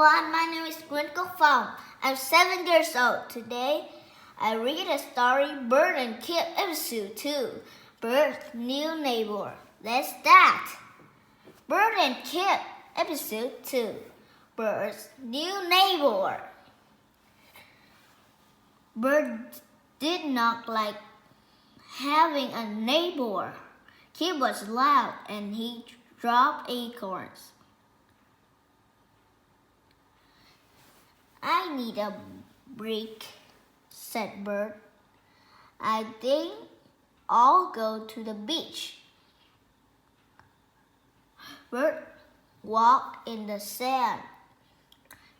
everyone, my name is Twinkle Fong. I'm 7 years old. Today, I read a story, Bert and Kip, episode 2, Bert's New Neighbor. Let's start. Bert and Kip, episode 2, Bert's New Neighbor. Bert did not like having a neighbor. Kip was loud and he dropped acorns. I need a break, said Bert. I think I'll go to the beach. Bert walked in the sand.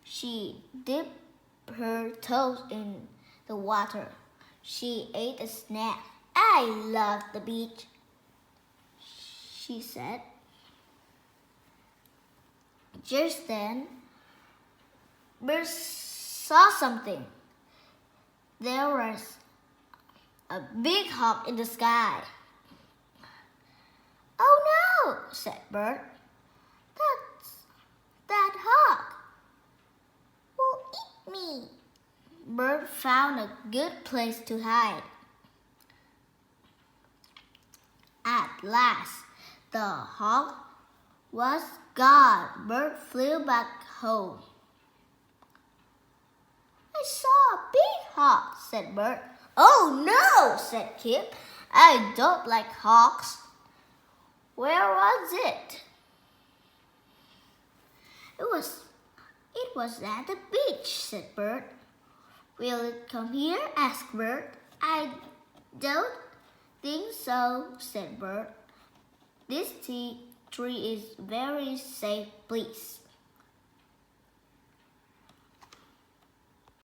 She dipped her toes in the water. She ate a snack. I love the beach, she said. Just then, Bert saw something. There was a big hawk in the sky. Oh no, said Bert. That hawk will eat me. Bert found a good place to hide. At last, the hawk was gone. Bert flew back home. I saw a big hawk, said Bert. Oh no, said Kip. I don't like hawks. Where was it? It was at the beach, said Bert. Will it come here? asked Bert. I don't think so, said Bert. This tree is very safe, please.